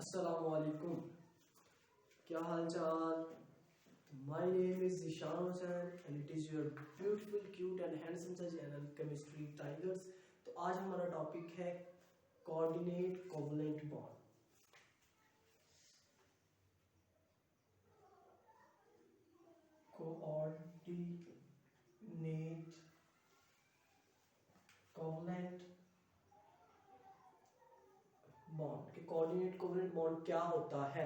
अस्सलामुअलैकुम, क्या हाल चाल। My name is Zeeshan Hussain and it is your beautiful cute and handsome सा चैनल केमिस्ट्री टाइगर्स। तो आज हमारा टॉपिक है coordinate covalent bond. Coordinate covalent bond के कोऑर्डिनेट कोवलेंट बॉन्ड क्या होता है।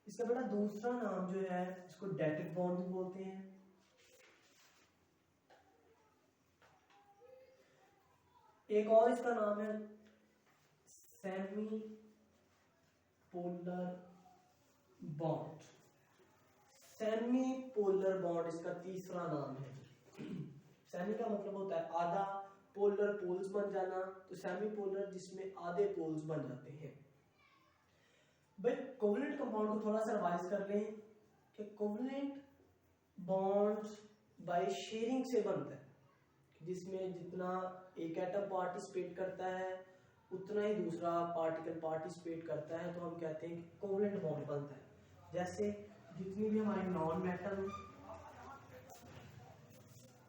इसका बेटा दूसरा नाम जो है इसको डेटिक बॉन्ड भी बोलते हैं। एक और इसका नाम है semi polar bond. Semi polar bond इसका तीसरा नाम है। सेमी का मतलब होता है आधा, पोलर पोल्स बन जाना, तो सेमी पोलर जिसमें आधे पोल्स बन जाते हैं। भाई कोवलेंट कंपाउंड को थोड़ा सा रिवाइज कर लें कि कोवलेंट बॉन्ड बाय शेयरिंग से बनता है, जिसमें जितना एक एटम पार्टिसिपेट करता है उतना ही दूसरा पार्टिकल पार्टिसिपेट करता है, तो हम कहते हैं कि कोवलेंट बॉन्ड बनता है। जैसे जितनी भी हमारी नॉन मेटल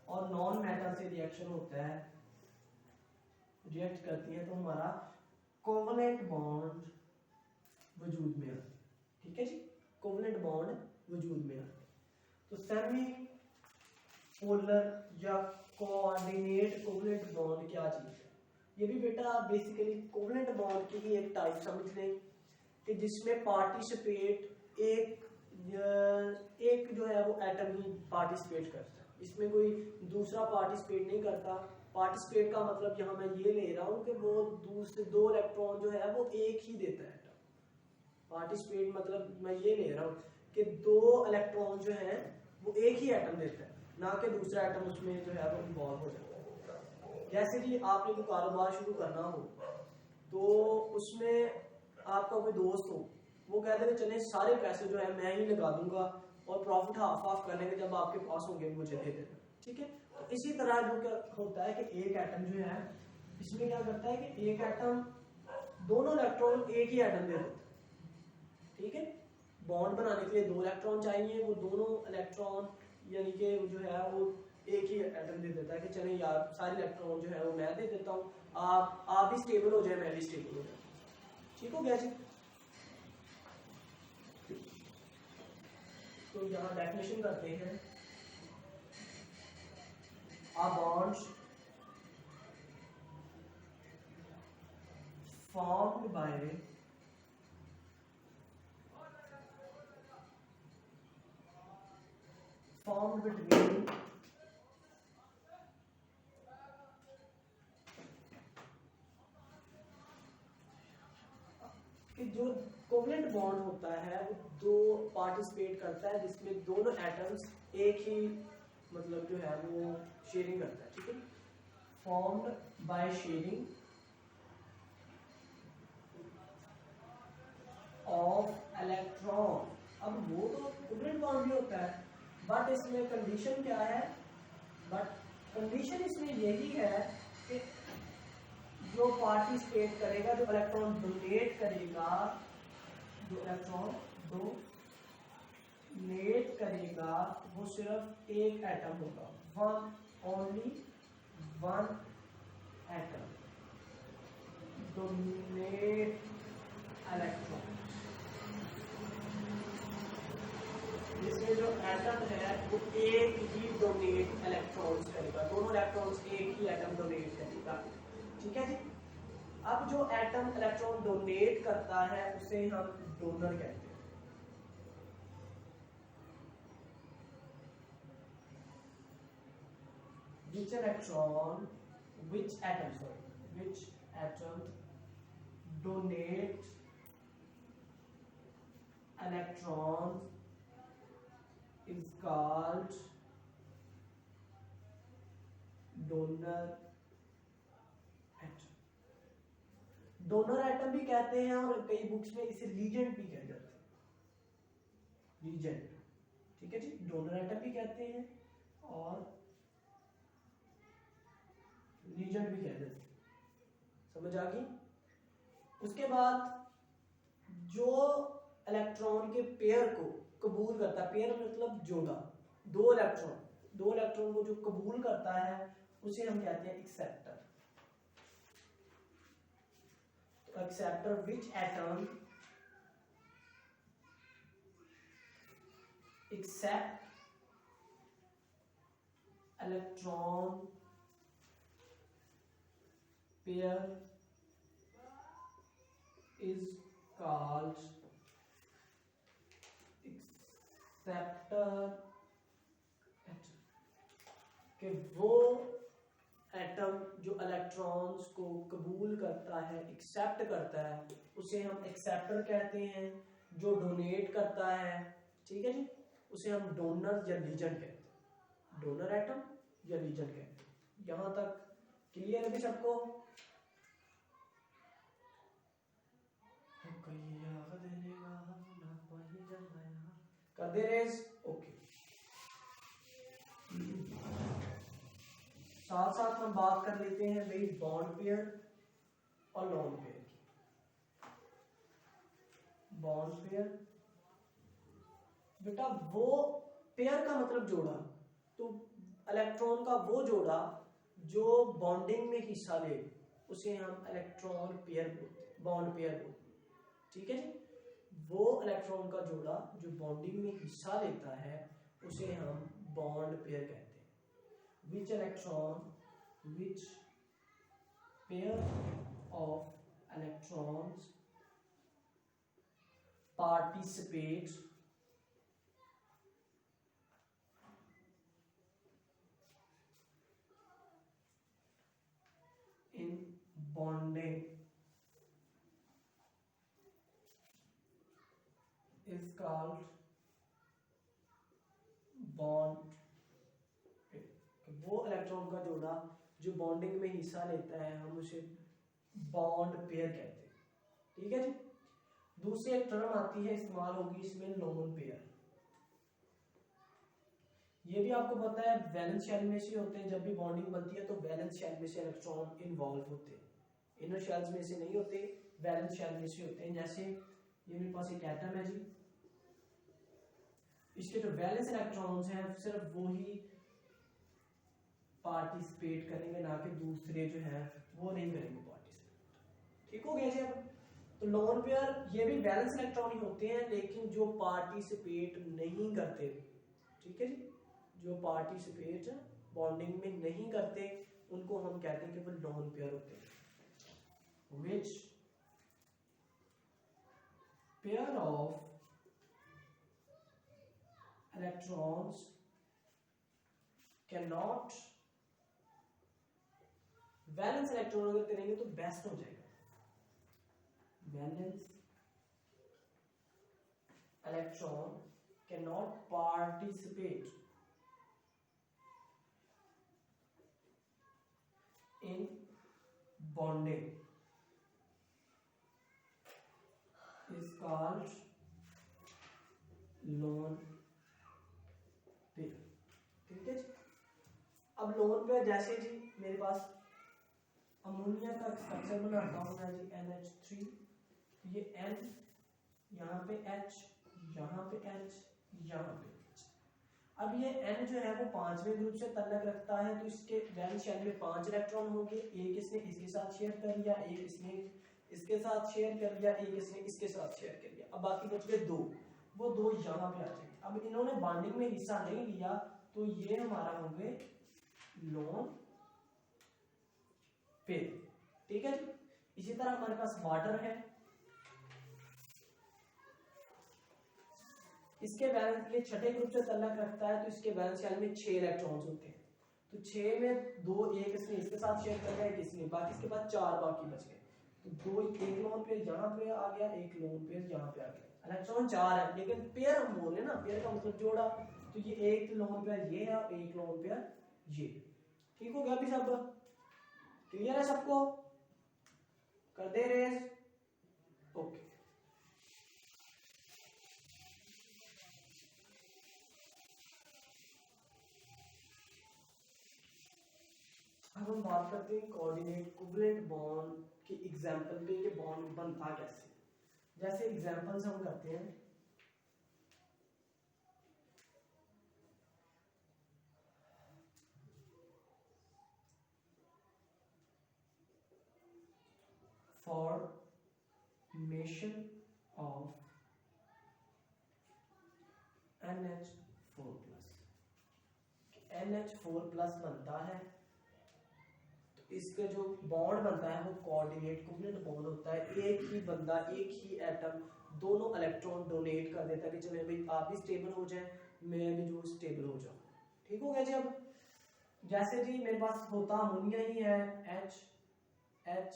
और नॉन मेटल से रिएक्शन होता है, रिएक्ट करती है, तो हमारा कोवलेंट बॉन्ड वजूद में आता है। ठीक है जी, कोवलेंट बॉन्ड वजूद में आता है। तो सेमी पोलर या कोऑर्डिनेट कोवलेंट बॉन्ड क्या चीज है, ये भी बेटा बेसिकली कोवलेंट बॉन्ड की ही एक टाइप समझ लें कि जिसमें पार्टिसिपेट एक जो है वो एटम ही पार्टिसिपेट करता है, इसमें कोई दूसरा पार्टिसिपेट नहीं करता। पार्टिसिपेट का मतलब यहाँ मैं ये ले रहा हूँ कि वो दूसरे दो इलेक्ट्रॉन जो है वो एक ही देता है। पार्टिसिपेट मतलब मैं ये ले रहा हूँ कि दो इलेक्ट्रॉन जो है वो एक ही एटम देता है, ना कि दूसरा एटम उसमें जो है वो इन्वॉल्व हो जाता है। जैसे कि आपने कोई कारोबार शुरू करना हो तो उसमें आपका कोई दोस्त हो, वो कहते हैं चले सारे पैसे जो है मैं ही लगा दूंगा और प्रॉफिट हाफ हाफ कर लेंगे, जब आपके पास होंगे मुझे दे देना। ठीक है, तो इसी तरह जो क्या होता है कि एक एटम जो है इसमें क्या करता है कि एक एटम दोनों इलेक्ट्रॉन एक ही एटम दे देता है। ठीक है, बॉन्ड बनाने के लिए दो इलेक्ट्रॉन चाहिए, वो दोनों इलेक्ट्रॉन यानी कि जो है वो एक ही एटम दे देता है कि चले यार सारे इलेक्ट्रॉन जो है वो मैं दे देता हूँ, आप भी स्टेबल हो जाए, मैं भी स्टेबल हो जाए। ठीक हो गया जी। तो यहाँ डेफिनेशन करते हैं, a bond formed between कि जो कोवलेंट बॉन्ड होता है वो दो पार्टिसिपेट करता है, जिसमें दोनों एटम्स एक ही मतलब जो है वो शेयरिंग करता है। ठीक है, formed by sharing of electron. अब वो तो कोवलेंट बॉन्ड भी होता है, बट इसमें कंडीशन क्या है, बट कंडीशन इसमें यही है कि जो पार्टिसिपेट करेगा, जो इलेक्ट्रॉन डोनेट करेगा, जो इलेक्ट्रॉन डोनेट करेगा वो सिर्फ एक एटम होगा, only one atom donate electron. जिसमें जो एटम है वो एक ही डोनेट इलेक्ट्रॉन्स करेगा, दोनों इलेक्ट्रॉन्स एक ही एटम डोनेट करेगा। ठीक है जी। अब जो एटम इलेक्ट्रॉन डोनेट करता है उसे हम डोनर कहते हैं। Which atom donate electrons is called donor atom. Donor atom भी कहते हैं और कई बुक्स में इसे रीजेंट भी कह जाते हैं, रीजेंट। ठीक है जी, डोनर एटम भी कहते हैं और रीजेंट भी कहते हैं। समझ आ गई। उसके बाद जो इलेक्ट्रॉन के पेयर को कबूल करता है, पेयर मतलब जोड़ा, दो इलेक्ट्रॉन को जो कबूल करता है उसे हम कहते हैं एक्सेप्टर। तो acceptor which atom accept electron pair is called acceptor atom. कि वो एटम जो इलेक्ट्रॉन्स को कबूल करता है, एक्सेप्ट करता है, उसे हम एक्सेप्टर कहते हैं। जो डोनेट करता है, ठीक है जी, उसे हम डोनर या लीजेंड कहते हैं। डोनर एटम या लीजेंड कहते हैं। यहां तक क्लियर है भी सबको? कर दे रेस, ओके। साथ साथ हम बात कर लेते हैं भाई बॉन्ड पेयर और लोन पेयर की। बॉन्ड पेयर बेटा वो पेयर का मतलब जोड़ा, तो इलेक्ट्रॉन का वो जोड़ा जो बॉन्डिंग में हिस्सा ले उसे हम इलेक्ट्रॉन पेयर बोलते हैं, बॉन्ड पेयर बोलते हैं, ठीक है जी। वो इलेक्ट्रॉन का जोड़ा जो बॉन्डिंग में हिस्सा लेता है उसे हम बॉन्ड पेयर कहते हैं। Which pair of electrons participate in bonding is called bond pair। वो इलेक्ट्रॉन का जोड़ा जो बॉन्डिंग में हिस्सा लेता है हम उसे बॉन्ड पेयर कहते हैं, ठीक है जी। दूसरी एक टर्म आती है, इस्तेमाल होगी इसमें लोन पेयर। ये भी आपको पता है वैलेंस शेल में से होते हैं। जब भी बॉन्डिंग बनती है तो वैलेंस शेल में से इलेक्ट्रॉन इन्वॉल्व होते हैं, इनर शेल्स में से नहीं होते, वैलेंस शेल में से होते हैं। जैसे ये मेरे पास एक एटम है जी, इसके जो वैलेंस इलेक्ट्रॉन्स हैं सिर्फ वो ही पार्टिसिपेट करेंगे, ना कि दूसरे जो हैं वो नहीं करेंगे पार्टिसिपेट। ठीक हो गया जी। अब तो लोन पेयर ये भी वैलेंस इलेक्ट्रॉन ही होते हैं लेकिन जो पार्टिसिपेट नहीं करते, ठीक है जी, जो पार्टिसिपेट बॉन्डिंग में नहीं करते उनको हम कहते हैं कि वो लोन पेयर होते हैं। Which pair of electrons cannot, valence electron अगर करेंगे तो बेस्ट हो जाएगा। Valence electron cannot participate in bonding is called lone pair, ठीक है जी। अब लोन पेयर जैसे जी मेरे पास अमोनिया का स्ट्रक्चर बनाता हूं मैं जी NH3, तो ये N, यहाँ पे H, यहाँ पे H, यहाँ पे H। अब ये N जो है वो पांचवें ग्रुप से ताल्लुक रखता है, तो इसके वैलेंस शेल में 5 इलेक्ट्रॉन होंगे। एक इसने इसके साथ शेयर कर लिया, एक इसने इसके साथ शेयर कर लिया, एक इसने इसके साथ शेयर कर लिया। अब बाकी बच गए 2, वो 2 यहाँ पे आ जाएंगे। अब इन्होंने बॉन्डिंग में हिस्सा नहीं लिया तो ये हमारा होंगे लोन पेयर, ठीक है जी। इसी तरह हमारे पास वाटर है, इसके वैलेंस ये छठे ग्रुप से ताल्लुक रखता है, तो इसके वैलेंस शेल में 6 इलेक्ट्रॉन्स होते हैं। तो 6 में 2 एक इसने इसके साथ शेयर कर लिया, एक इसने, बाकी इसके बाद 4 बाकी बच गए। तो 2 एक लोन पेयर यहाँ पे आ गया, एक लोन पेयर यहाँ पे आ गया। इलेक्ट्रॉन 4 है लेकिन पेयर हम बोल रहे हैं ना, पेयर का मतलब जोड़ा, तो ये एक लोन पेयर ये है, एक लोन पेयर ये। ठीक हो गया अभी सब क्लियर है सबको? कर दे रेस, ओके। अब हम बात करते हैं कोऑर्डिनेट कोवलेंट बॉन्ड के एग्जांपल पे, ये बॉन्ड बनता कैसे। जैसे एग्जांपल्स हम करते हैं, फॉर्मेशन ऑफ NH4+। NH4+ बनता है तो इसका जो बॉन्ड बनता है वो कोऑर्डिनेट कोवलेंट बॉन्ड होता है। एक ही बंदा, एक ही एटम दोनों इलेक्ट्रॉन डोनेट कर देता है कि चलो भाई आप भी स्टेबल हो जाए, मैं भी जो स्टेबल हो जाऊं। ठीक हो गया जी। अब जैसे जी मेरे पास होता अमोनिया ही है, H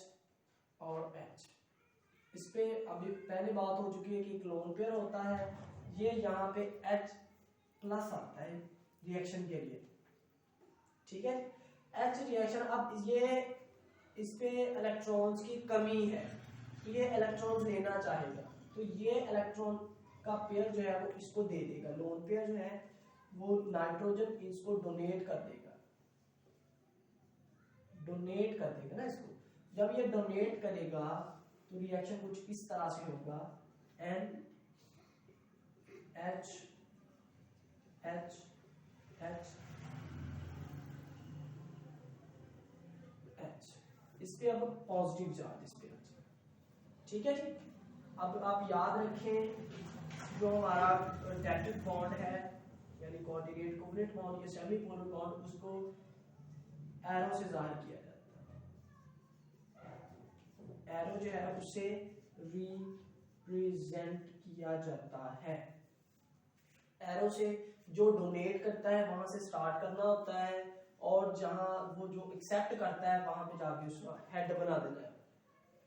और H। इस पे अभी पहले बात हो चुकी है कि क्लोन पेयर होता है, ये यहाँ पे H+ आता है रिएक्शन के लिए। ठीक है, H रिएक्शन। अब ये इस पे इलेक्ट्रॉन्स की कमी है, ये इलेक्ट्रॉन्स लेना चाहेगा तो ये इलेक्ट्रॉन का पेयर जो है वो इसको दे देगा। लोन पेयर जो है वो नाइट्रोजन इसको डोनेट कर देगा, डोनेट कर देगा ना इसको। जब ये डोनेट करेगा तो रिएक्शन कुछ इस तरह से होगा, NH इस पे अब पॉजिटिव चार्ज इस पे। ठीक है जी। अब आप याद रखें जो हमारा डेटिव बॉन्ड है यानी कोऑर्डिनेट कोवलेंट बॉन्ड या सेमी पोलर बॉन्ड, उसको एरो से जाहिर किया जाता है। एरो जो है उससे रिप्रेजेंट किया जाता है। एरो से जो डोनेट करता है वहां से स्टार्ट करना होता है और जहां वो जो एक्सेप्ट करता है वहां पे जाके उसका हेड बना देना है।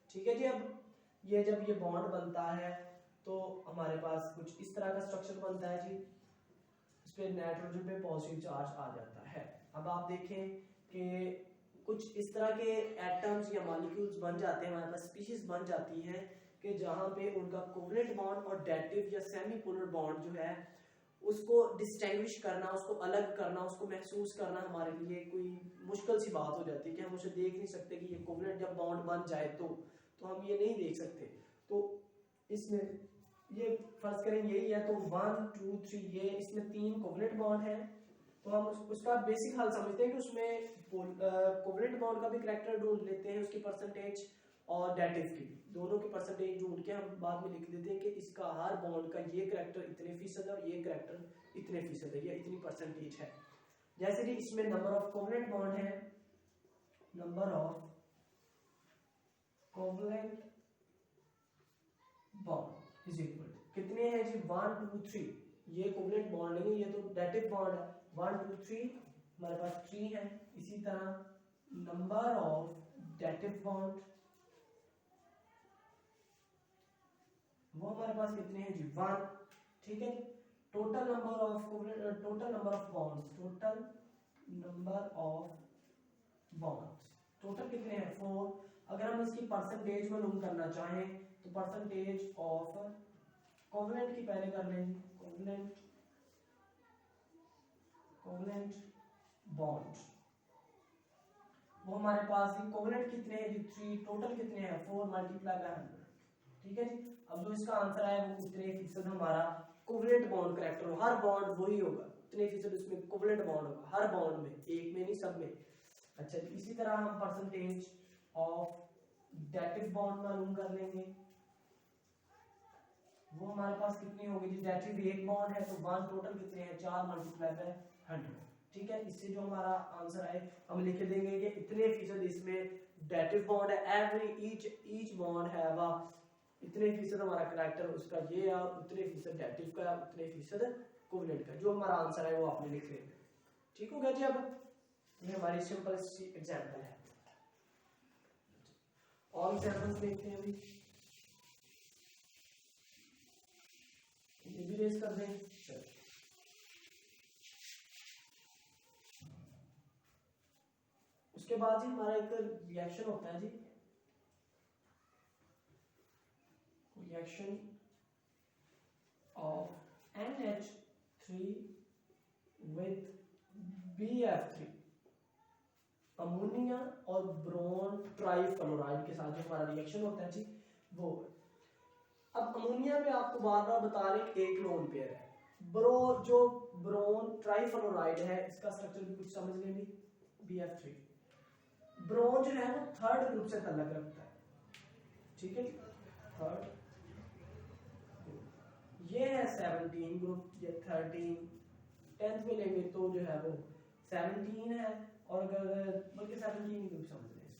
ठीक है जी। अब ये जब ये बॉन्ड बनता है तो हमारे पास कुछ इस तरह का स्ट्रक्चर बनता है जी। इस पे नाइट्रोजन पे पॉजिटिव चार्ज आ जाता है। अब आप देखें कि कुछ इस तरह के एटम्स या मॉलिक्यूल्स बन जाते हैं, हमारे पास स्पीशीज बन जाती है कि जहां पे उनका कोवलेंट बॉन्ड और डेटिव या सेमी पोलर बॉन्ड जो है उसको डिस्टिंग्विश करना, उसको अलग करना, उसको महसूस करना हमारे लिए कोई मुश्किल सी बात हो जाती है कि हम उसे देख नहीं सकते कि ये कोवलेंट जब बॉन्ड बन जाए तो हम ये नहीं देख सकते। तो इसमें ये फर्ज करें यही है तो 1 2 3 ये इसमें 3 कोवलेंट बॉन्ड है तो हम उसका बेसिक हल समझते हैं कि उसमें कोवलेंट बॉन्ड का भी करैक्टर ढूंढ लेते हैं, उसकी परसेंटेज और डेटिव की दोनों की परसेंटेज ढूंढ के हम बाद में लिख देते हैं कि इसका हर बॉन्ड का ये करैक्टर इतने फीसद है और ये करैक्टर इतने फीसद है, ये इतनी परसेंटेज है। जैसे कि इसमें नंबर ऑफ कोवलेंट बॉन्ड है, number of covalent bond is equal कितने हैं जी 1 2 3। ये कोवलेंट बॉन्ड नहीं, ये तो डेटिव बॉन्ड है। 1 2 3 हमारे पास 3 है। इसी तरह नंबर ऑफ डेटिव बॉन्ड वो हमारे पास कितने हैं जी 1। ठीक है। Total number of covalent, total number of bonds, total number of bonds total कितने हैं 4। अगर हम इसकी परसेंटेज मालूम करना चाहें तो परसेंटेज ऑफ कोवलेंट की पहले कर लें, कोवलेंट बॉन्ड वो हमारे पास कोवलेंट कितने हैं जी 3, टोटल कितने हैं 4 मल्टीप्लाई बाय 100। ठीक है जी। अब जो इसका आंसर है वो उतने फीसद हमारा कोवलेंट बॉन्ड करैक्टर हो, हर बॉन्ड वही होगा, उतने फीसद उसमें कोवलेंट बॉन्ड होगा हर बॉन्ड में, एक में नहीं सब में। अच्छा इसी तरह हम परसेंटेज ऑफ डेटिव बॉन्ड मालूम कर लेंगे, वो हमारे पास कितनी होगी जी डेटिव एक बॉन्ड है तो 1 टोटल कितने हैं 4 मल्टीप्लाई बाय 100। ठीक है। इससे जो हमारा आंसर है हम लिख देंगे कि इतने फीसद इसमें डेटिव बॉन्ड है, एवरी ईच बॉन्ड है वह इतने फीसद हमारा करैक्टर उसका ये है, उतने फीसद डेटिव का, उतने फीसद कोवलेंट का। जो हमारा आंसर है वो आपने लिख लेना। ठीक हो गया जी। अब ये हमारी सिंपल सी एग्जांपल है। और एग्जांपल्स देखते हैं अभी, ये भी रेज कर दें। चलो उसके बाद जी हमारा एक रिएक्शन होता है जी, reaction of NH3 with BF3, ammonia और ब्रोन ट्राइफ्लोराइड के साथ जो हमारा रिएक्शन होता है जी वो। अब अमोनिया में आपको बार बार बता रहे एक लोन पेयर है। जो ब्रोन ट्राइफ्लोराइड है इसका स्ट्रक्चर भी कुछ समझ लेंगे, BF3। ब्रोन जो है वो थर्ड ग्रुप से ताल्लुक रखता है, ठीक है, थर्ड। ये है 17 ग्रुप, ये 13, 10th में लेंगे तो जो है वो 17 है, और अगर बल्कि 17 ग्रुप समझ लें,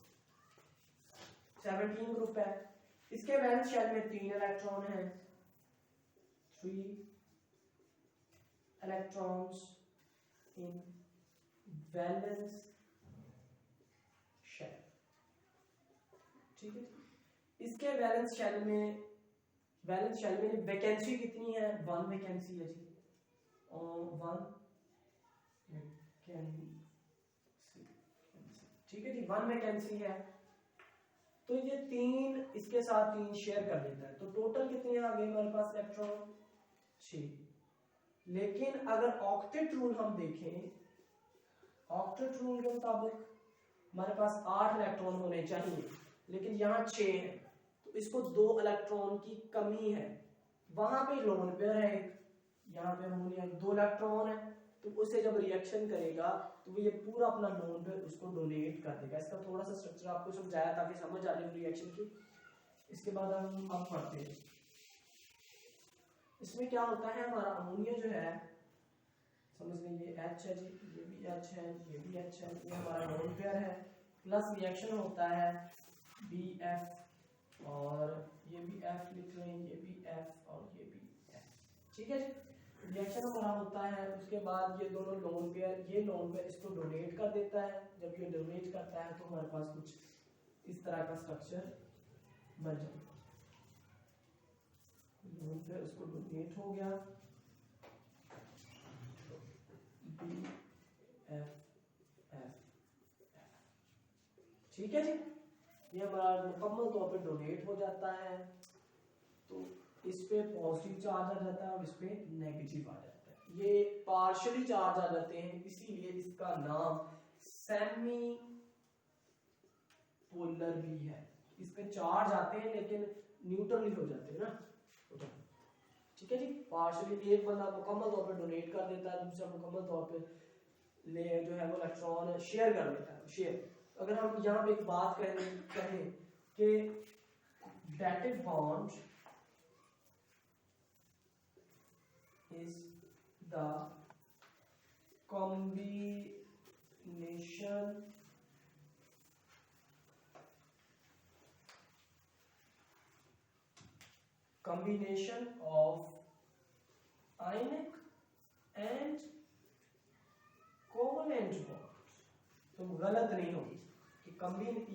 17 ग्रुप है। इसके वैलेंस शेल में 3 इलेक्ट्रॉन है, 3 इलेक्ट्रॉन्स इन वैलेंस शेल, ठीक है। इसके वैलेंस शेल में वैकेंसी कितनी है? 1 वैकेंसी है जी, और 1 वैकेंसी, ठीक है जी, 1 वैकेंसी है। तो ये 3 इसके साथ 3 शेयर कर लेता है, तो टोटल कितने आ गए हमारे पास इलेक्ट्रॉन? 6। लेकिन अगर ऑक्टेट रूल हम देखें, ऑक्टेट रूल के मुताबिक हमारे पास 8 इलेक्ट्रॉन होने चाहिए, लेकिन यहाँ 6 है, तो इसको 2 इलेक्ट्रॉन की कमी है। वहां पे लोन पेयर है एक, यहाँ पे अमोनिया 2 इलेक्ट्रॉन है, तो उसे जब रिएक्शन करेगा तो वो ये पूरा अपना लोन पेयर उसको डोनेट कर देगा। इसका थोड़ा सा स्ट्रक्चर आपको समझाया ताकि समझ आ जाए रिएक्शन की। इसके बाद हम अब पढ़ते हैं। इसमें क्या होता है, हमारा अमोनिया जो है, समझ लें ये H है जी, ये भी H है, ये भी H है, ये हमारा लोन पेयर है, प्लस रिएक्शन होता है BF, और ये भी F लिख रहे हैं, ये भी F और ये भी F, ठीक है जी। रिएक्शन हमारा होता है, उसके बाद ये दोनों लोन पेयर, ये लोन पेयर इसको डोनेट कर देता है। जब ये डोनेट करता है तो हमारे पास कुछ इस तरह का स्ट्रक्चर बन जाएगा। लोन पेयर उसको डोनेट हो गया, BF, ठीक है जी। ये हमारा मुकम्मल तौर पे डोनेट हो जाता है, तो इस पे पॉजिटिव चार्ज आ जाता है और इस पे नेगेटिव आ जाता है। ये पार्शियली चार्ज आ जाते हैं, इसीलिए इसका नाम सेमी पोलर भी है। इस पे चार्ज आते हैं लेकिन न्यूट्रल हो जाते हैं ना, ठीक है जी। पार्शियली एक बंदा मुकम्मल तौर पे डोनेट कर देता है, दूसरा मुकम्मल तौर पे ले जो है वो इलेक्ट्रॉन शेयर कर देता है, शेयर। अगर हम यहाँ पे एक बात कहें कि dative bond is the combination of ionic and covalent bonds। तुम गलत नहीं होगी कि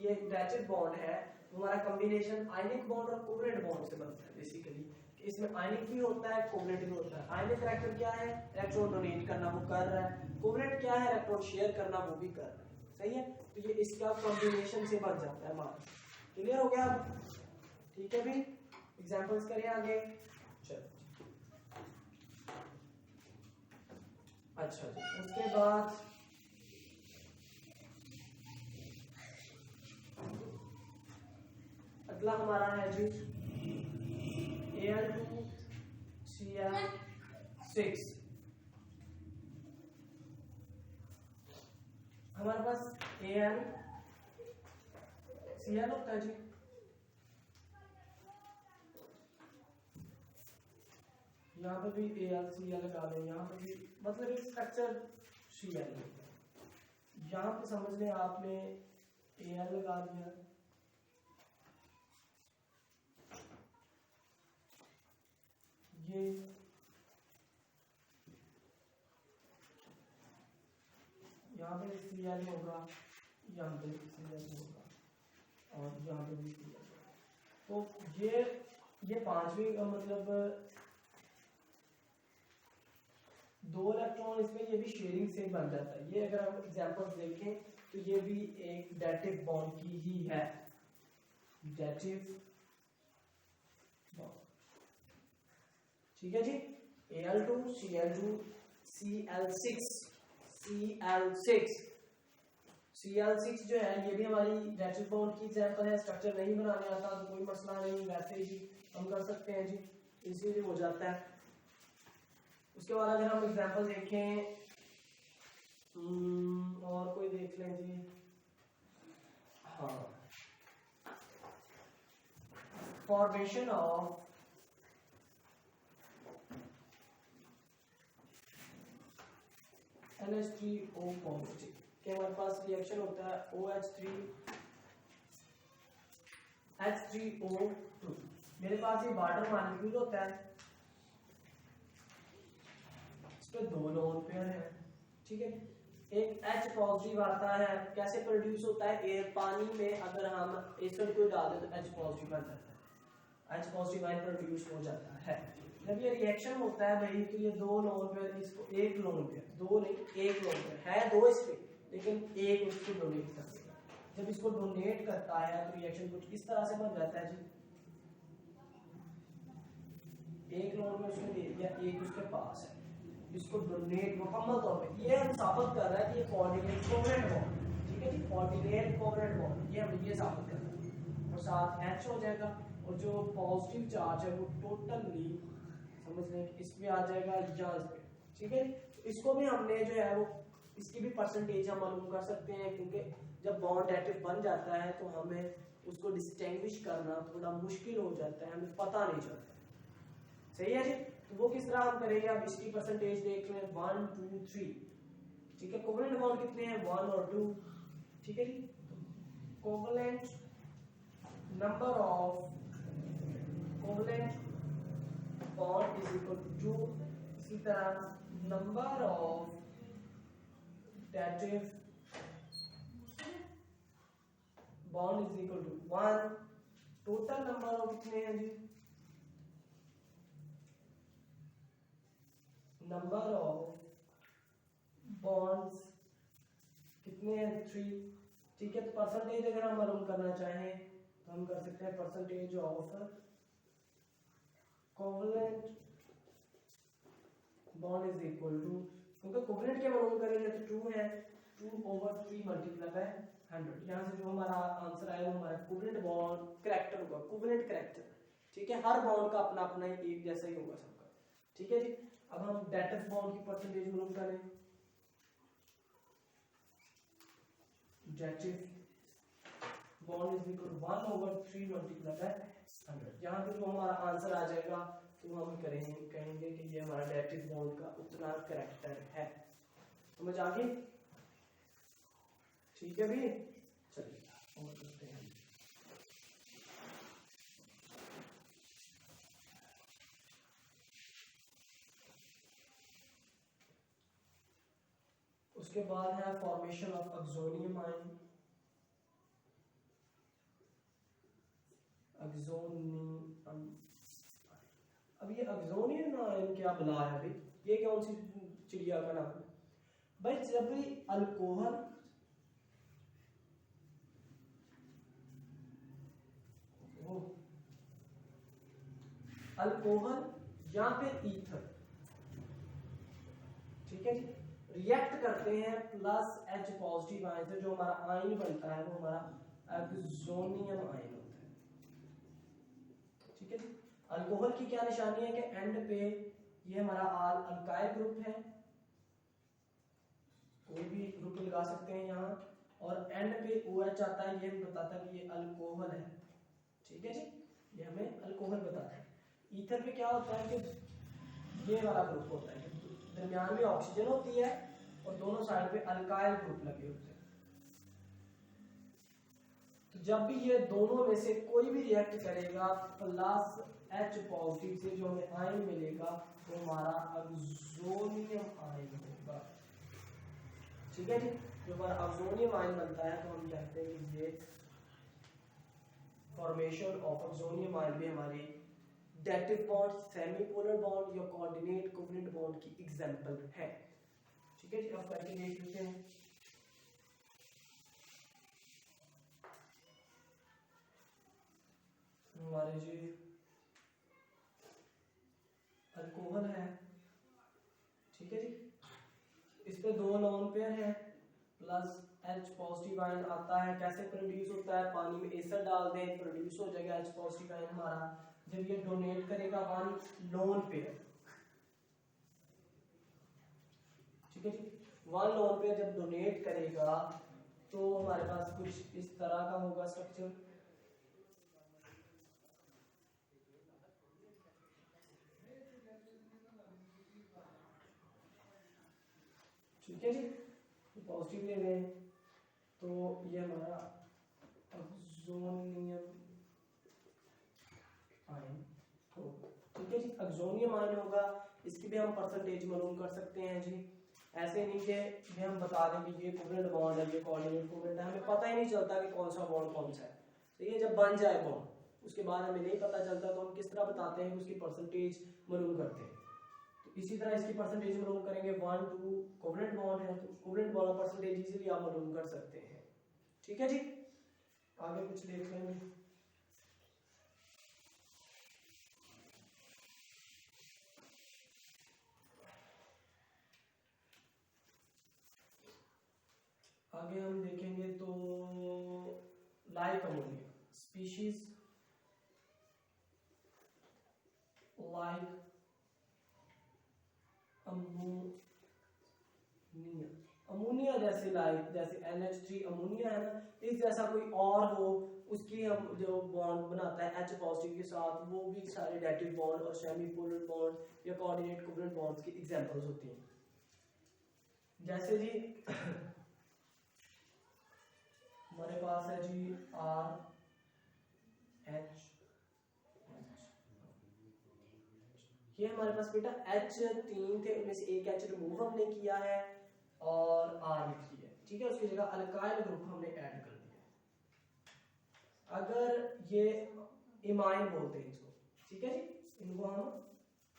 ये डेटिव बॉन्ड है, हमारा कॉम्बिनेशन आयनिक बॉन्ड और कोवलेंट बॉन्ड से बनता है। बेसिकली इसमें आयनिक भी होता है, कोवलेंट भी होता है। आयनिक रिएक्टर क्या है? इलेक्ट्रॉन डोनेट करना, वो कर रहा है। कोवलेंट क्या है? इलेक्ट्रॉन शेयर करना, वो भी कर रहा है। सही है, तो ये इसका कॉम्बिनेशन से बन जाता है हमारा। क्लियर हो गया? ठीक है भी, एग्जांपल्स करें आगे। चलो अच्छा जी, उसके बाद अगला हमारा है जी Al2Cl6। हमारे पास AlCl होता है जी, यहाँ पे भी AlCl लगा दें, यहाँ पे भी, मतलब एक स्ट्रक्चर Cl, यहाँ पे समझ लें आपने Al लगा दिया, ये यहाँ पे Cl होगा, यहाँ पे Cl होगा, और यहाँ पे भी Cl होगा। तो ये पांचवी मतलब 2 इलेक्ट्रॉन इसमें, ये भी शेयरिंग से बन जाता है। ये अगर हम एग्जांपल्स देखें तो ये भी एक डेटिव बॉन्ड की ही है, डेटिव बॉन्ड, ठीक है जी। Al2Cl2Cl6 जो है ये भी हमारी डेटिव बॉन्ड की एग्जांपल है। स्ट्रक्चर नहीं बनाने आता तो कोई मसला नहीं, वैसे ही हम कर सकते हैं जी। इजीली हो जाता है। उसके बाद अगर हम एग्जांपल देखें और कोई देख लें जी, हाँ, फॉर्मेशन ऑफ NH3O पॉजिटिव के हमारे पास रिएक्शन होता है OH3H3O2। मेरे पास ये वाटर मॉलिक्यूल होता है, इस पे दो लोन पेयर है, ठीक है। एक H पॉजिटिव आता है, कैसे प्रोड्यूस होता है, एयर पानी में अगर हम एसिड को डाल दें तो H पॉजिटिव बन जाता है, H पॉजिटिव आयन प्रोड्यूस हो जाता है। जब ये रिएक्शन होता है भाई, तो ये दो लोन पेयर, इसको एक लोन पेयर, दो नहीं एक लोन पेयर है, दो इसमें, लेकिन एक उसको डोनेट कर देगा। जब इसको डोनेट करता है तो रिएक्शन कुछ इस तरह से बन जाता है जी, एक लोन में उसने दे दिया, एक उसके पास है, इसको डोनेट मुकम्मल तौर पे ये हम साबित कर रहा है कि ये कोऑर्डिनेट कोवेलेंट बॉन्ड, ठीक है जी, कोऑर्डिनेट कोवेलेंट बॉन्ड, ये हम ये साबित कर रहे हैं। और साथ H हो जाएगा, और जो पॉजिटिव चार्ज है वो टोटली समझ लें इसमें आ जाएगा या इस पे, ठीक है। तो इसको भी हमने जो है वो इसकी भी परसेंटेज हम मालूम कर सकते हैं, क्योंकि जब बॉन्ड एक्टिव बन जाता है तो हमें उसको डिस्टिंग्विश करना थोड़ा मुश्किल हो जाता है, हमें पता नहीं चलता, सही है जी। तो वो किस तरह हम करेंगे, अब इसकी परसेंटेज देख लें 1 2 3, ठीक है। कोवेलेंट बॉन्ड कितने हैं, 1 और 2, ठीक है जी। Covalent number of covalent bond is equal to 2, इसी तरह number of dative bond is equal to 1। Total number of कितने हैं जी, नंबर ऑफ बॉन्ड्स कितने हैं 3, ठीक है। तो परसेंटेज अगर हम मालूम करना चाहें तो हम कर सकते हैं percentage of covalent bond is equal to, क्योंकि कोवेलेंट के मालूम करेंगे तो 2 है, 2/3 मल्टीप्लाई बाय 100। यहाँ से जो हमारा आंसर आएगा वो हमारा कोवेलेंट बॉन्ड करैक्टर होगा, कोवेलेंट करैक्टर, ठीक है। हर बॉन्ड का अपना अपना एक जैसा ही होगा सबका, ठीक है जी। अब हम डेटिव बॉन्ड की परसेंटेज मालूम करें, dative bond is equal to 1/3 multiply by 100। यहाँ पे जो हमारा आंसर आ जाएगा तो हम कहेंगे कि ये हमारा डेटिव बॉन्ड का उतना करैक्टर है। समझ आ गई, ठीक है भी, चलिए और करते हैं। उसके बाद है फॉर्मेशन ऑफ ऑक्सोनियम आयन, अब ये ऑक्सोनियम आयन क्या बला है भाई, ये कौन सी चिड़िया का नाम है भाई, जब भी अल्कोहल या फिर ईथर, ठीक है जी, रिएक्ट करते हैं प्लस H पॉजिटिव आयन से, जो हमारा आयन बनता है वो हमारा ऑक्सोनियम आयन होता है, ठीक है जी। अल्कोहल की क्या निशानी है कि एंड पे ये हमारा अल्काइल ग्रुप है, कोई भी ग्रुप लगा सकते हैं यहाँ, और एंड पे OH आता है, ये बताता है कि ये अल्कोहल है, ठीक है जी, ये हमें अल्कोहल बताता है। ईथर पे क्या होता है कि ये वाला ग्रुप होता है, दरमियान में ऑक्सीजन होती है और दोनों साइड पे अल्काइल ग्रुप लगे होते हैं। तो जब भी ये दोनों में से कोई भी रिएक्ट करेगा प्लस H पॉजिटिव से जो हमें आयन मिलेगा वो हमारा ऑक्सोनियम आयन होगा, ठीक है जी। जो हमारा ऑक्सोनियम आयन बनता है तो हम कहते हैं कि ये फॉर्मेशन ऑफ ऑक्सोनियम आयन भी हमारी डेटिव बॉन्ड, सेमीपोलर बॉन्ड या कोऑर्डिनेट कोवेलेंट बॉन्ड की एग्जांपल है, ठीक है जी। अब करके देख लेते हैं। हमारे जी अल्कोहल है, ठीक है जी, इस पे दो लोन पेयर है प्लस H पॉजिटिव आयन आता है, कैसे प्रोड्यूस होता है, पानी में एसिड डाल दें प्रोड्यूस हो जाएगा H पॉजिटिव आयन हमारा। जब ये डोनेट करेगा करेगा 1 लोन पेयर, ठीक है जी। 1 लोन पेयर जब डोनेट करेगा तो हमारे पास कुछ इस तरह का होगा स्ट्रक्चर, ठीक है जी। पॉजिटिव ले रहे हैं तो ये हमारा अक्सोनियम आयन होगा, ठीक है जी। अक्सोनियम आयन होगा, इसकी भी हम परसेंटेज मालूम कर सकते हैं जी। ऐसे नहीं कि ये हम बता दें कि ये कोवेलेंट बॉन्ड है, ये कोऑर्डिनेट कोवेलेंट है, हमें पता ही नहीं चलता कि कौन सा बॉन्ड कौन सा है। तो ये जब बन जाए बॉन्ड उसके बाद हमें नहीं पता चलता तो हम किस तरह बताते हैं कि उसकी परसेंटेज मालूम करते हैं। तो इसी तरह इसकी परसेंटेज मालूम करेंगे, 1 2 कोवेलेंट बॉन्ड है तो कोवेलेंट बॉन्ड परसेंटेज इजीली आप मालूम कर सकते हैं, ठीक है जी। आगे कुछ देख लेंगे। आगे हम देखेंगे तो like ammonia species like ammonia, ammonia जैसे लाइक जैसे NH3 अमोनिया है ना, इस जैसा कोई और हो उसकी हम जो बॉन्ड बनाता है H पॉजिटिव के साथ, वो भी सारे डेटिव बॉन्ड और सेमी पोलर बॉन्ड या कोऑर्डिनेट कोवेलेंट बॉन्ड्स की एग्जांपल्स होती हैं। जैसे जी हमारे पास है जी RH, ये हमारे पास बेटा H3 थे, उनमें से एक H रिमूव हमने किया है और R लिख दिया है, ठीक है। उसकी जगह अल्काइल ग्रुप हमने ऐड कर दिया है। अगर ये इमाइन बोलते हैं इसको, ठीक है जी, इनको हम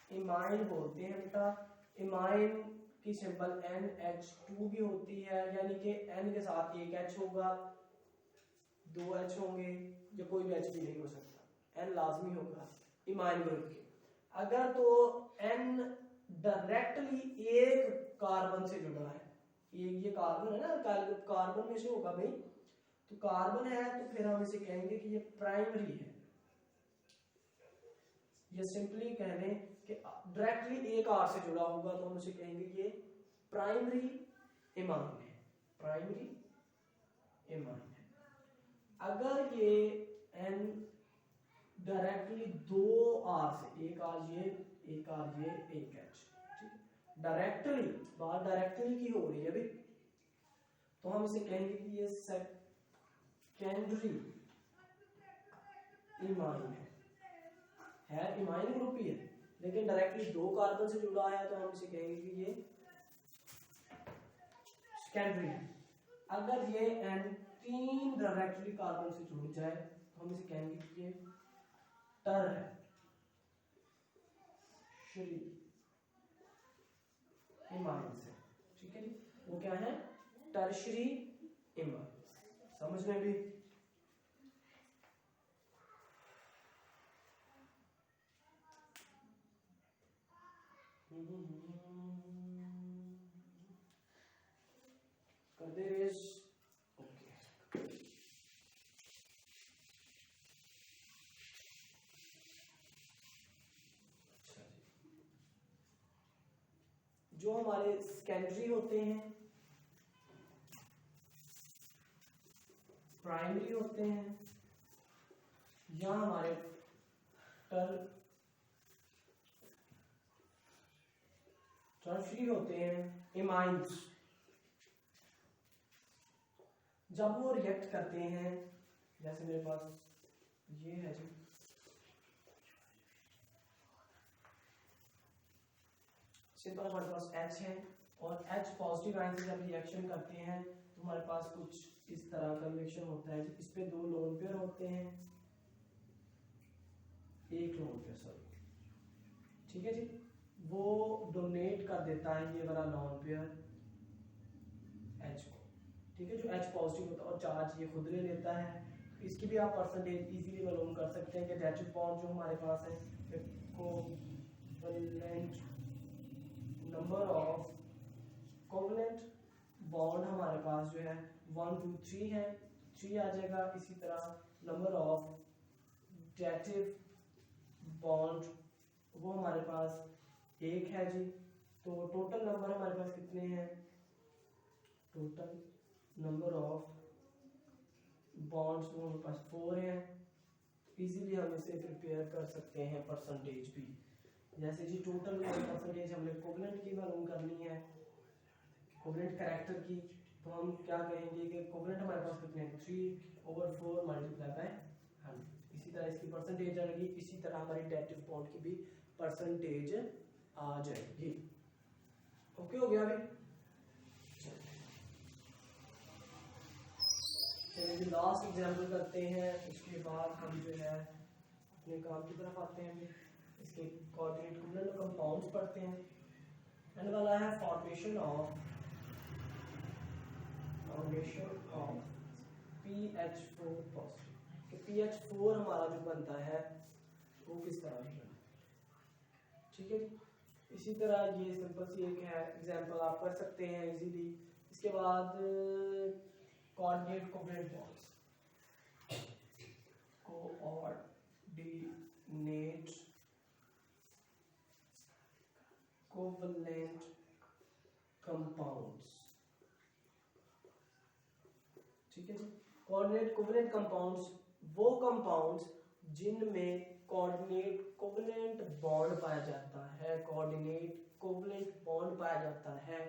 इमाइन बोलते हैं बेटा। इमाइन की सिंबल NH2 भी होती है, यानी कि N के साथ एक H होगा, 2 H होंगे या कोई भी H भी नहीं हो सकता, N लाजमी होगा इमाइन ग्रुप के। अगर तो N डायरेक्टली एक कार्बन से जुड़ा है, ये कार्बन है ना, कार्बन में से होगा भाई, तो कार्बन है तो फिर हम इसे कहेंगे कि ये प्राइमरी है। ये सिंपली कह दें कि डायरेक्टली एक R से जुड़ा होगा तो हम इसे कहेंगे ये प्राइमरी इमाइन है, प्राइमरी इमाइन है। अगर ये N डायरेक्टली 2 R से, एक R ये, एक R ये, एक H, ठीक है, डायरेक्टली, बात डायरेक्टली की हो रही है भाई, तो हम इसे कहेंगे कि ये सेकेंडरी इमाइन है इमाइन ग्रुप ही है लेकिन डायरेक्टली 2 कार्बन से जुड़ा है तो हम इसे कहेंगे कि ये सेकेंडरी है। अगर ये N3 डायरेक्टली कार्बन से जुड़ जाए तो हम इसे कहेंगे कि ये टर है, श्री इमाइन से, ठीक है जी। वो क्या है? Tertiary imine. समझ में भी? कर दे रेस। ओके, अच्छा जी। जो हमारे सेकेंडरी होते हैं, प्राइमरी होते हैं, या हमारे टर्शरी होते हैं, इमाइंस, जब वो रिएक्ट करते हैं, जैसे मेरे पास ये है जी, सिंपल हमारे पास H है और H पॉजिटिव आयन से जब रिएक्शन करते हैं तो हमारे पास कुछ इस तरह का रिएक्शन होता है। इस पे 2 लोन पेयर होते हैं, एक लोन पेयर, सॉरी, ठीक है जी। वो डोनेट कर देता है ये वाला लोन पेयर H को, ठीक है, जो H पॉजिटिव होता है और चार्ज ये खुद ले लेता है। इसकी भी आप परसेंटेज इजीली मालूम कर सकते हैं कि डेटिव बॉन्ड जो हमारे पास है, covalent number of covalent bond हमारे पास जो है 1 2 3 है, 3 आ जाएगा। इसी तरह नंबर ऑफ डेटिव बॉन्ड वो हमारे पास 1 है जी। तो टोटल नंबर हमारे पास कितने हैं, टोटल नंबर ऑफ बॉन्ड्स वो हमारे पास 4 हैं। इजीली हम इसे प्रिपेयर कर सकते हैं परसेंटेज भी। जैसे जी टोटल परसेंटेज हमने कोवेलेंट की मालूम करनी है, कोवेलेंट कैरेक्टर की, तो हम क्या कहेंगे कि कोवेलेंट हमारे पास कितने हैं, 3/4 मल्टीप्लाई बाय 100। इसी तरह इसकी परसेंटेज आएगी, इसी तरह हमारी डेटिव बॉन्ड की भी परसेंटेज आ जाएगी। ओके हो गया अभी। चलिए लास्ट एग्जांपल करते हैं, उसके बाद हम जो है अपने काम की तरफ आते हैं। इसके कोऑर्डिनेट कोवेलेंट कंपाउंड्स पढ़ते हैं। एंड वाला है फॉर्मेशन ऑफ PH4 पॉजिटिव। कि PH4 हमारा जो बनता है वो किस तरह से बनता है, ठीक है। इसी तरह ये सिंपल सी एक है एग्जांपल आप कर सकते हैं इजीली। इसके बाद coordinate covalent bonds, coordinate covalent compounds, ठीक है जी। कोऑर्डिनेट कोवेलेंट कंपाउंड्स वो कंपाउंड्स जिनमें कोऑर्डिनेट कोवेलेंट बॉन्ड पाया जाता है, कोऑर्डिनेट कोवेलेंट बॉन्ड पाया जाता है,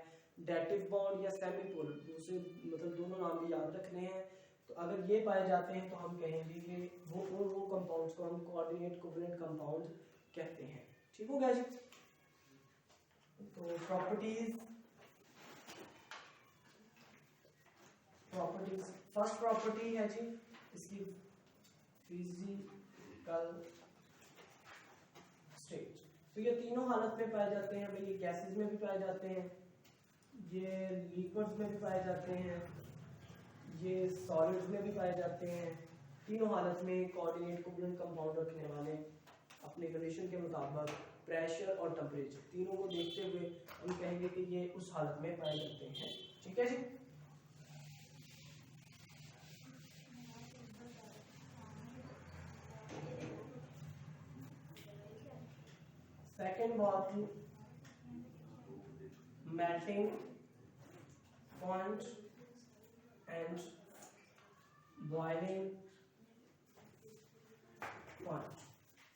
डेटिव बॉन्ड या सेमी पोलर, दूसरे मतलब दोनों नाम भी याद रखने हैं। तो अगर ये पाए जाते हैं तो हम कहेंगे कि वो कंपाउंड्स को हम कोऑर्डिनेट कोवेलेंट कंपाउंड कहते हैं। ठीक हो गया जी। तो प्रॉपर्टीज फर्स्ट प्रॉपर्टी है जी इसकी फिजिकल स्टेट। तो ये तीनों हालत में पाए जाते हैं भाई, ये गैसेस में भी पाए जाते हैं, ये लिक्विड्स में भी पाए जाते हैं, ये सॉलिड्स में भी पाए जाते हैं। तीनों हालत में कोऑर्डिनेट कोवेलेंट कंपाउंड रखने वाले अपने कंडीशन के मुताबिक प्रेशर और टेम्परेचर तीनों को देखते हुए हम कहेंगे कि ये उस हालत में पाए जाते हैं। ठीक है जी। सेकेंड बात melting point and boiling point।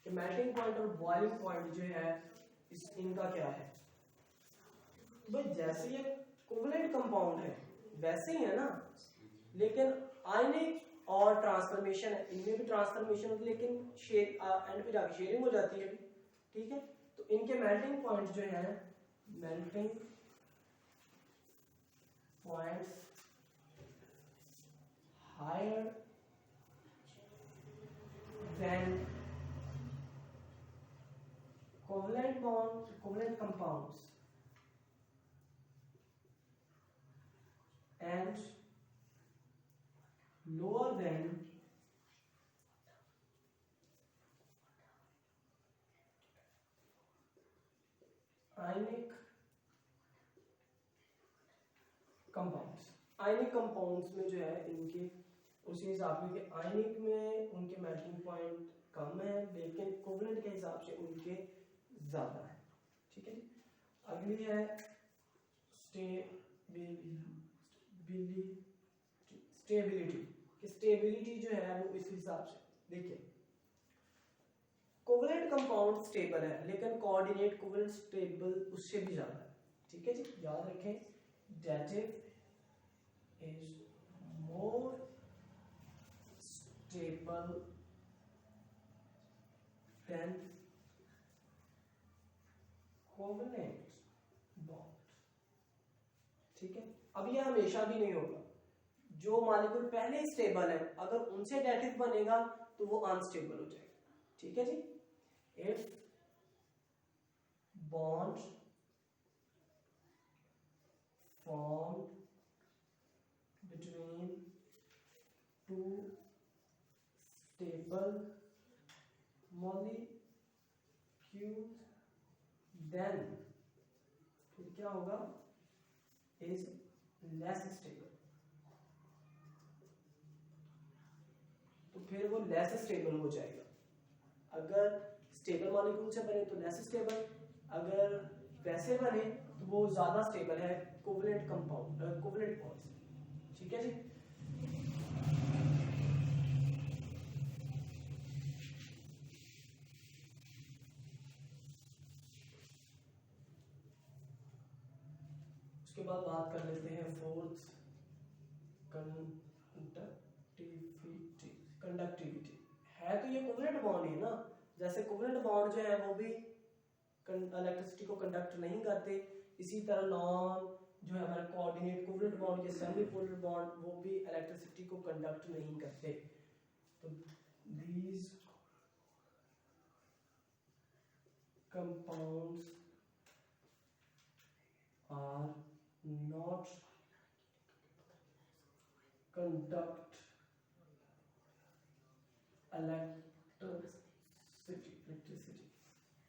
Melting point और बॉइलिंग पॉइंट जो है इनका क्या है भाई, जैसे ये कोवेलेंट कंपाउंड है वैसे ही है ना, लेकिन आयनिक और ट्रांसफॉर्मेशन है, इनमें भी ट्रांसफॉर्मेशन होती है लेकिन एंड पे जाके शेयरिंग हो जाती है। ठीक है, तो इनके मेल्टिंग पॉइंट जो है melting points higher than covalent compounds and lower than ionic compounds। Ionic compounds में जो है इनके उसी हिसाब से आयनिक में उनके मेल्टिंग पॉइंट कम है लेकिन कोवेलेंट के हिसाब से उनके ज्यादा है। ठीक है जी। अगली है स्टेबिलिटी जो है वो इस हिसाब से देखिए, कोवेलेंट कंपाउंड स्टेबल है लेकिन कोऑर्डिनेट कोवेलेंट स्टेबल उससे भी ज्यादा है। ठीक है जी, याद रखें dative is more stable then covalent bond. ठीक है, अब ये हमेशा भी नहीं होगा, जो मॉलिक्यूल पहले ही स्टेबल है अगर उनसे डेटिव बनेगा तो वो अनस्टेबल हो जाएगा। ठीक है जी। If bond formed between two stable molecules then फिर क्या होगा, इज लेस स्टेबल। तो फिर वो लेस स्टेबल हो जाएगा। अगर स्टेबल मॉलिक्यूल से बने तो लेस स्टेबल, अगर वैसे बने तो वो ज्यादा स्टेबल है, कोवलेंट कंपाउंड, कोवलेंट बॉन्ड्स। ठीक है जी। उसके बाद बात कर लेते हैं फोर्थ, कंडक्टिविटी। है तो ये कोवलेंट बॉन्ड ही ना, जैसे कोवलेंट बॉन्ड जो है वो भी इलेक्ट्रिसिटी को कंडक्ट नहीं करते, इसी तरह नॉन जो है हमारे कोऑर्डिनेट कोवलेंट बॉन्ड के सेमी पोलर बॉन्ड वो भी इलेक्ट्रिसिटी को कंडक्ट नहीं करते। तो these compounds are not conduct electricity.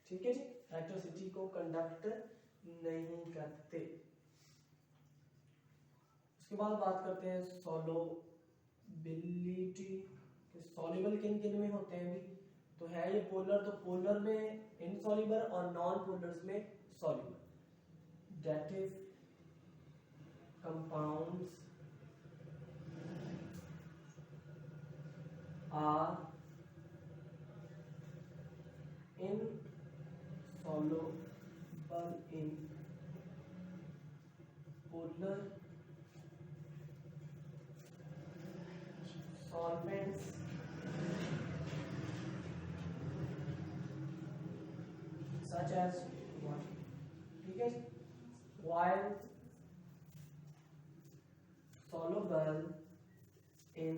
ठीक है जी, इलेक्ट्रिसिटी को कंडक्ट नहीं करते। उसके बाद बात करते हैं सॉल्युबिलिटी, सॉल्युबल किन किन में होते हैं भी, तो है ये पोलर, तो पोलर में इनसॉल्युबल और नॉन पोलर्स में soluble. That is compounds are insoluble in polar solvents such as water। ठीक है, while soluble in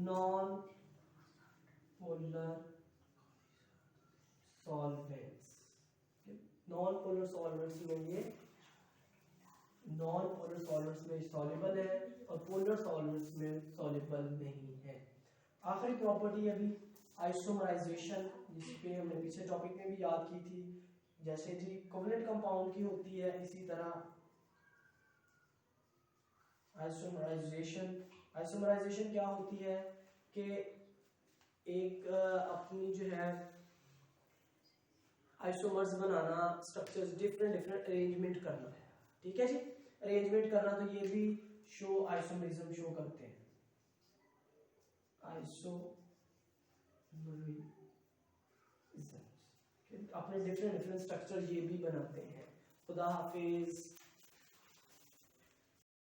non-polar solvents। Non polar solvents में ये नॉन पोलर सॉल्वेंट्स में सॉल्युबल है और पोलर सॉल्वेंट्स में सॉल्युबल नहीं है। आखिरी प्रॉपर्टी अभी आइसोमराइजेशन, जिसपे हमने पिछले टॉपिक में भी याद की थी, जैसे जी कोवलेंट कंपाउंड की होती है, इसी तरह आइसोमराइजेशन क्या होती है कि एक अपनी जो है आइसोमर्स बनाना, स्ट्रक्चर्स डिफरेंट अरेंजमेंट करना। ठीक है जी, अरेंजमेंट करना, तो ये भी आइसोमरिज्म शो करते हैं। आइसोमरिज्म अपने डिफरेंट स्ट्रक्चर ये भी बनाते हैं। खुदा हाफिज।